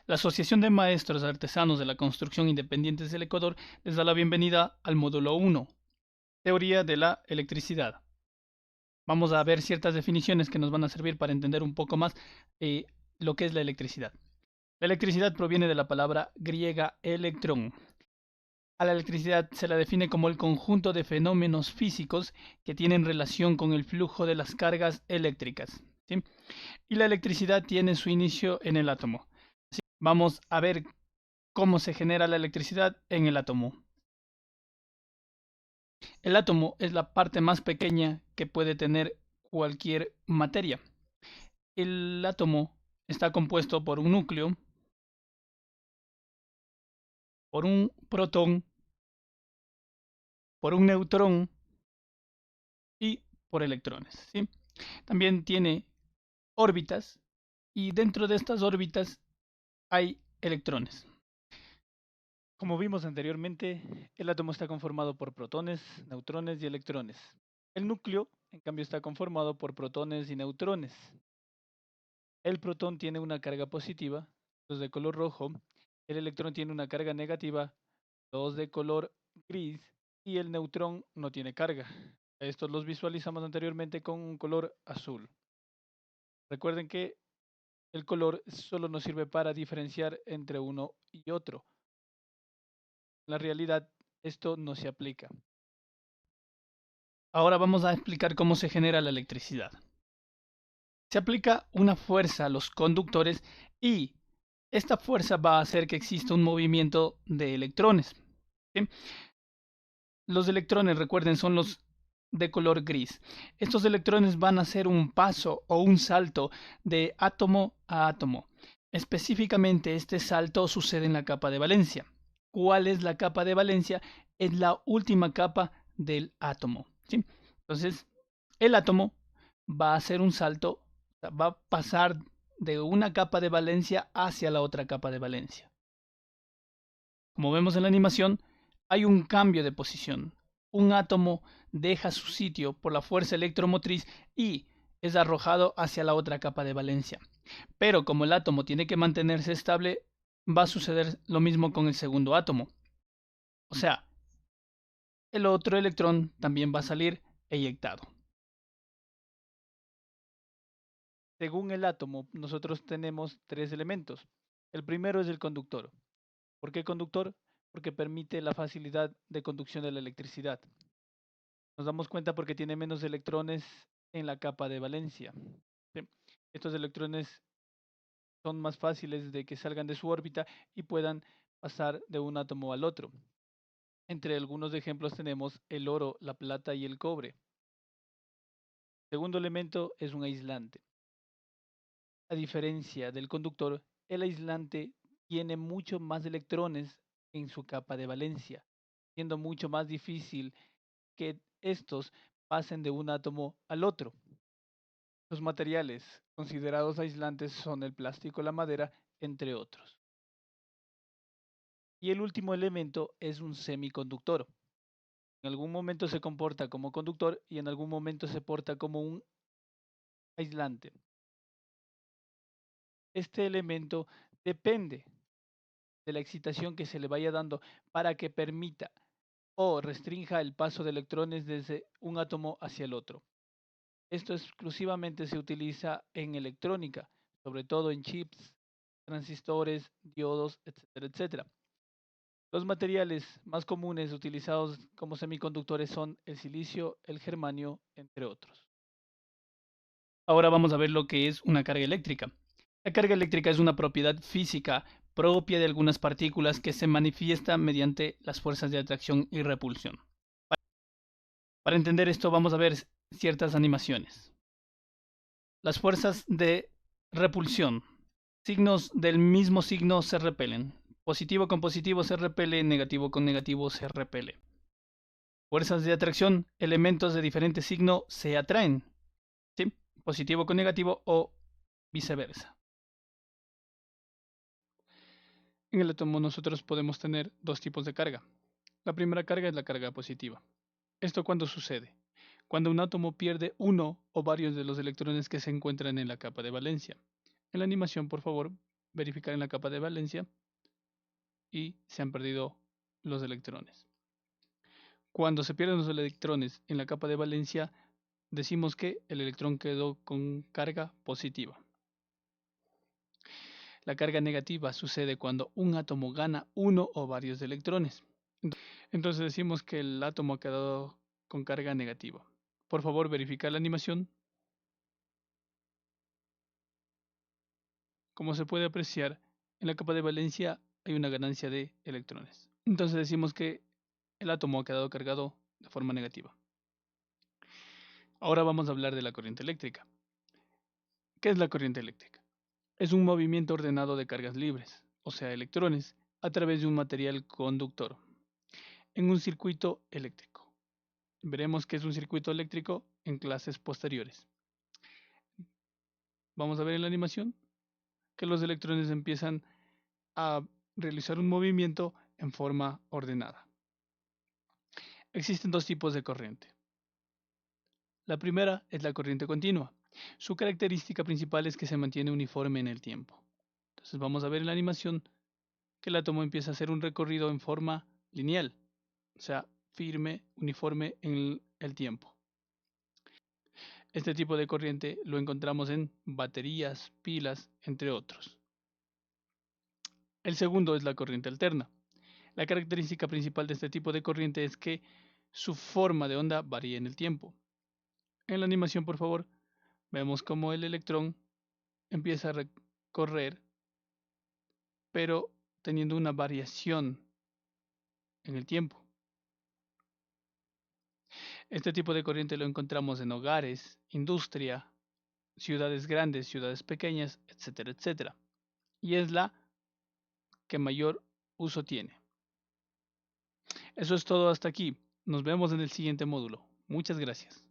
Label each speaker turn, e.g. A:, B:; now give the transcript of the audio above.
A: La Asociación de Maestros Artesanos de la Construcción Independientes del Ecuador les da la bienvenida al módulo 1, Teoría de la Electricidad. Vamos a ver ciertas definiciones que nos van a servir para entender un poco más lo que es la electricidad. La electricidad proviene de la palabra griega electrón. A la electricidad se la define como el conjunto de fenómenos físicos que tienen relación con el flujo de las cargas eléctricas, ¿sí? Y la electricidad tiene su inicio en el átomo. Así, vamos a ver cómo se genera la electricidad en el átomo. El átomo es la parte más pequeña que puede tener cualquier materia. El átomo está compuesto por un núcleo, por un protón, por un neutrón y por electrones, ¿sí? También tiene órbitas y dentro de estas órbitas hay electrones. Como vimos anteriormente, el átomo está conformado por protones, neutrones y electrones. El núcleo, en cambio, está conformado por protones y neutrones. El protón tiene una carga positiva, 2 de color rojo. El electrón tiene una carga negativa, 2 de color gris. Y el neutrón no tiene carga. Estos los visualizamos anteriormente con un color azul. Recuerden que el color solo nos sirve para diferenciar entre uno y otro. En la realidad, esto no se aplica. Ahora vamos a explicar cómo se genera la electricidad. Se aplica una fuerza a los conductores y esta fuerza va a hacer que exista un movimiento de electrones, ¿sí? Los electrones, recuerden, son los de color gris. Estos electrones van a hacer un paso o un salto de átomo a átomo. Específicamente, este salto sucede en la capa de valencia. ¿Cuál es la capa de valencia? Es la última capa del átomo, ¿sí? Entonces, el átomo va a hacer un salto, va a pasar de una capa de valencia hacia la otra capa de valencia. Como vemos en la animación, hay un cambio de posición. Un átomo deja su sitio por la fuerza electromotriz y es arrojado hacia la otra capa de valencia. Pero como el átomo tiene que mantenerse estable, va a suceder lo mismo con el segundo átomo. O sea, el otro electrón también va a salir eyectado. Según el átomo, nosotros tenemos 3 elementos. El primero es el conductor. ¿Por qué conductor? Porque permite la facilidad de conducción de la electricidad. Nos damos cuenta porque tiene menos electrones en la capa de valencia. ¿Sí? Estos electrones son más fáciles de que salgan de su órbita y puedan pasar de un átomo al otro. Entre algunos ejemplos tenemos el oro, la plata y el cobre. Segundo elemento es un aislante. A diferencia del conductor, el aislante tiene mucho más electrones en su capa de valencia, siendo mucho más difícil que estos pasen de un átomo al otro. Los materiales considerados aislantes son el plástico, la madera, entre otros. Y el último elemento es un semiconductor. En algún momento se comporta como conductor y en algún momento se porta como un aislante. Este elemento depende de la excitación que se le vaya dando para que permita o restrinja el paso de electrones desde un átomo hacia el otro. Esto exclusivamente se utiliza en electrónica, sobre todo en chips, transistores, diodos, etcétera, etcétera. Los materiales más comunes utilizados como semiconductores son el silicio, el germanio, entre otros. Ahora vamos a ver lo que es una carga eléctrica. La carga eléctrica es una propiedad física propia de algunas partículas que se manifiesta mediante las fuerzas de atracción y repulsión. Para entender esto vamos a ver ciertas animaciones. Las fuerzas de repulsión. Signos del mismo signo se repelen. Positivo con positivo se repele, negativo con negativo se repele. Fuerzas de atracción, elementos de diferente signo se atraen, ¿sí? Positivo con negativo o viceversa. En el átomo nosotros podemos tener dos tipos de carga. La primera carga es la carga positiva. ¿Esto cuándo sucede? Cuando un átomo pierde uno o varios de los electrones que se encuentran en la capa de valencia. En la animación, por favor, verificar en la capa de valencia y se han perdido los electrones. Cuando se pierden los electrones en la capa de valencia, decimos que el electrón quedó con carga positiva. La carga negativa sucede cuando un átomo gana uno o varios electrones. Entonces decimos que el átomo ha quedado con carga negativa. Por favor, verificar la animación. Como se puede apreciar, en la capa de valencia hay una ganancia de electrones. Entonces decimos que el átomo ha quedado cargado de forma negativa. Ahora vamos a hablar de la corriente eléctrica. ¿Qué es la corriente eléctrica? Es un movimiento ordenado de cargas libres, o sea, electrones, a través de un material conductor, en un circuito eléctrico. Veremos qué es un circuito eléctrico en clases posteriores. Vamos a ver en la animación que los electrones empiezan a realizar un movimiento en forma ordenada. Existen dos tipos de corriente. La primera es la corriente continua. Su característica principal es que se mantiene uniforme en el tiempo. Entonces vamos a ver en la animación que el átomo empieza a hacer un recorrido en forma lineal, o sea, firme, uniforme en el tiempo. Este tipo de corriente lo encontramos en baterías, pilas, entre otros. El segundo es la corriente alterna. La característica principal de este tipo de corriente es que su forma de onda varía en el tiempo. En la animación, por favor, vemos cómo el electrón empieza a recorrer, pero teniendo una variación en el tiempo. Este tipo de corriente lo encontramos en hogares, industria, ciudades grandes, ciudades pequeñas, etcétera, etcétera. Y es la que mayor uso tiene. Eso es todo hasta aquí. Nos vemos en el siguiente módulo. Muchas gracias.